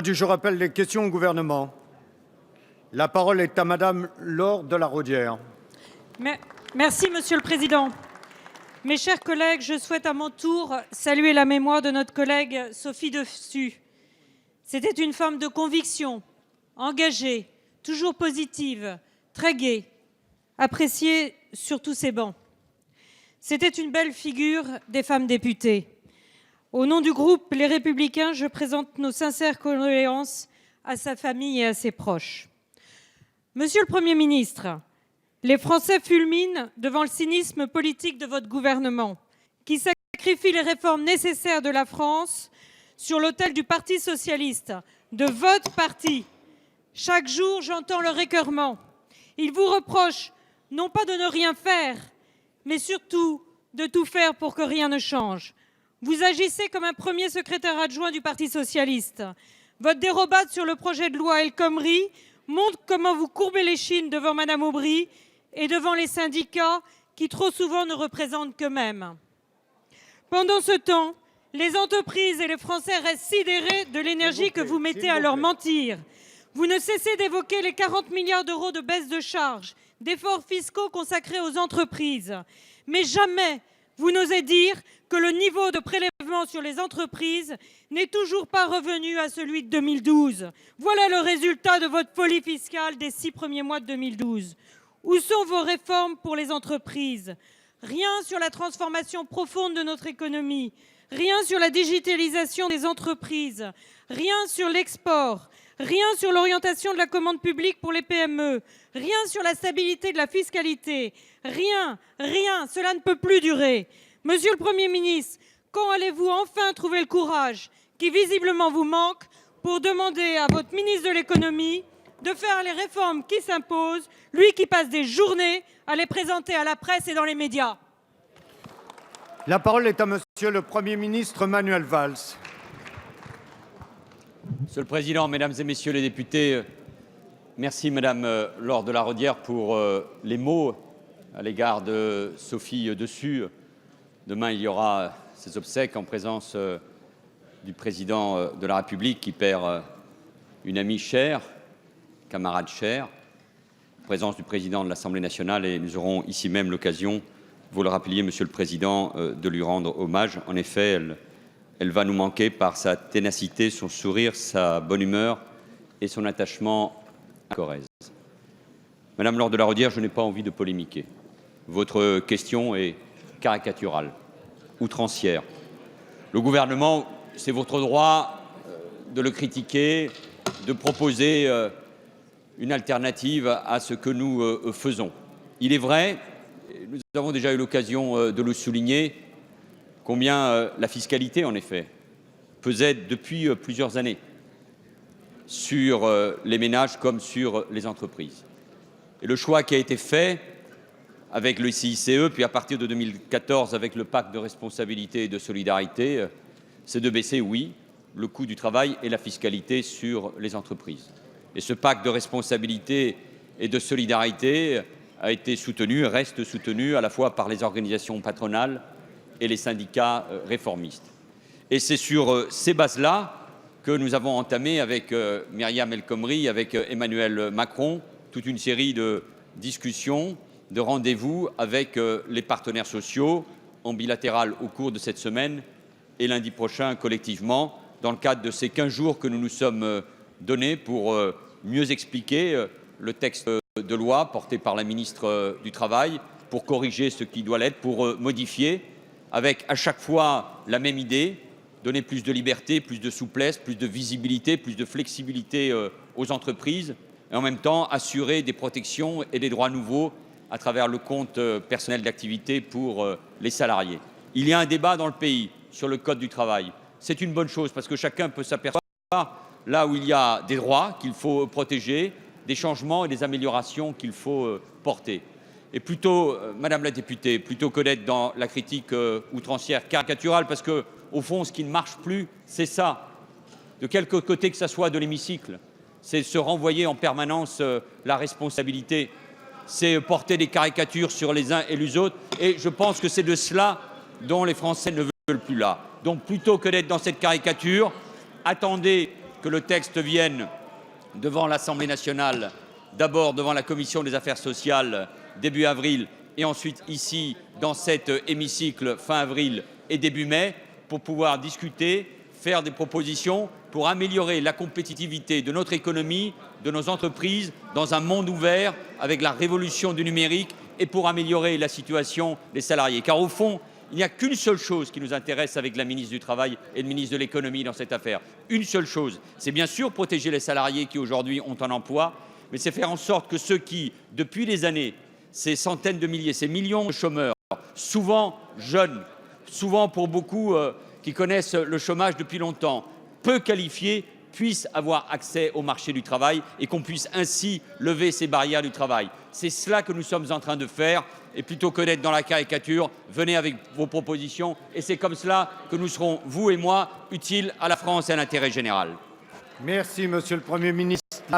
Du jour appelle les questions au gouvernement. La parole est à Madame Laure de La Raudière. Merci, Monsieur le Président. Mes chers collègues, je souhaite à mon tour saluer la mémoire de notre collègue Sophie Dessus. C'était une femme de conviction, engagée, toujours positive, très gaie, appréciée sur tous ces bancs. C'était une belle figure des femmes députées. Au nom du groupe Les Républicains, je présente nos sincères condoléances à sa famille et à ses proches. Monsieur le Premier ministre, les Français fulminent devant le cynisme politique de votre gouvernement, qui sacrifie les réformes nécessaires de la France sur l'autel du Parti socialiste, de votre parti. Chaque jour, j'entends le récœurement. Il vous reproche non pas de ne rien faire, mais surtout de tout faire pour que rien ne change. Vous agissez comme un premier secrétaire adjoint du Parti socialiste. Votre dérobade sur le projet de loi El Khomri montre comment vous courbez l'échine devant Madame Aubry et devant les syndicats qui trop souvent ne représentent qu'eux-mêmes. Pendant ce temps, les entreprises et les Français restent sidérés de l'énergie que vous mettez à leur mentir. Vous ne cessez d'évoquer les 40 milliards d'euros de baisse de charges, d'efforts fiscaux consacrés aux entreprises. Mais jamais vous n'osez dire que le niveau de prélèvement sur les entreprises n'est toujours pas revenu à celui de 2012. Voilà le résultat de votre folie fiscale des 6 premiers mois de 2012. Où sont vos réformes pour les entreprises? Rien sur la transformation profonde de notre économie, rien sur la digitalisation des entreprises, rien sur l'export, rien sur l'orientation de la commande publique pour les PME, rien sur la stabilité de la fiscalité, rien, cela ne peut plus durer. Monsieur le Premier ministre, quand allez-vous enfin trouver le courage qui visiblement vous manque pour demander à votre ministre de l'économie de faire les réformes qui s'imposent, lui qui passe des journées à les présenter à la presse et dans les médias? La parole est à Monsieur le Premier ministre Manuel Valls. Monsieur le Président, Mesdames et Messieurs les députés, merci Madame Laure de La Raudière pour les mots à l'égard de Sophie Dessus. Demain, il y aura ces obsèques en présence du Président de la République qui perd une amie chère, camarade chère, en présence du Président de l'Assemblée nationale, et nous aurons ici même l'occasion, vous le rappeliez, Monsieur le Président, de lui rendre hommage. En effet, elle va nous manquer par sa ténacité, son sourire, sa bonne humeur et son attachement à Corrèze. Madame Laure de La Raudière, je n'ai pas envie de polémiquer. Votre question est caricaturale, outrancière. Le gouvernement, c'est votre droit de le critiquer, de proposer une alternative à ce que nous faisons. Il est vrai, nous avons déjà eu l'occasion de le souligner, combien la fiscalité, en effet, pesait depuis plusieurs années sur les ménages comme sur les entreprises. Et le choix qui a été fait avec le CICE, puis à partir de 2014 avec le pacte de responsabilité et de solidarité, c'est de baisser, oui, le coût du travail et la fiscalité sur les entreprises. Et ce pacte de responsabilité et de solidarité a été soutenu, reste soutenu à la fois par les organisations patronales et les syndicats réformistes. Et c'est sur ces bases-là que nous avons entamé avec Myriam El Khomri, avec Emmanuel Macron, toute une série de discussions, de rendez-vous avec les partenaires sociaux en bilatéral au cours de cette semaine et lundi prochain collectivement, dans le cadre de ces 15 jours que nous nous sommes donnés pour mieux expliquer le texte de loi porté par la ministre du Travail, pour corriger ce qui doit l'être, pour modifier, avec à chaque fois la même idée, donner plus de liberté, plus de souplesse, plus de visibilité, plus de flexibilité aux entreprises, et en même temps assurer des protections et des droits nouveaux à travers le compte personnel d'activité pour les salariés. Il y a un débat dans le pays sur le code du travail. C'est une bonne chose parce que chacun peut s'apercevoir là où il y a des droits qu'il faut protéger, des changements et des améliorations qu'il faut porter. Et plutôt, Madame la députée, plutôt que d'être dans la critique outrancière, caricaturale, parce que au fond, ce qui ne marche plus, c'est ça, de quelque côté que ce soit de l'hémicycle, c'est se renvoyer en permanence la responsabilité, c'est porter des caricatures sur les uns et les autres, et je pense que c'est de cela dont les Français ne veulent plus là. Donc plutôt que d'être dans cette caricature, attendez que le texte vienne devant l'Assemblée nationale, d'abord devant la Commission des affaires sociales début avril et ensuite ici dans cet hémicycle fin avril et début mai pour pouvoir discuter, faire des propositions pour améliorer la compétitivité de notre économie, de nos entreprises dans un monde ouvert avec la révolution du numérique et pour améliorer la situation des salariés. Car au fond, il n'y a qu'une seule chose qui nous intéresse avec la ministre du Travail et le ministre de l'Économie dans cette affaire. Une seule chose, c'est bien sûr protéger les salariés qui aujourd'hui ont un emploi, mais c'est faire en sorte que ceux qui, depuis des années, ces centaines de milliers, ces millions de chômeurs, souvent jeunes, souvent pour beaucoup qui connaissent le chômage depuis longtemps, peu qualifiés, puissent avoir accès au marché du travail et qu'on puisse ainsi lever ces barrières du travail. C'est cela que nous sommes en train de faire et plutôt que d'être dans la caricature, venez avec vos propositions et c'est comme cela que nous serons, vous et moi, utiles à la France et à l'intérêt général. Merci, Monsieur le Premier ministre.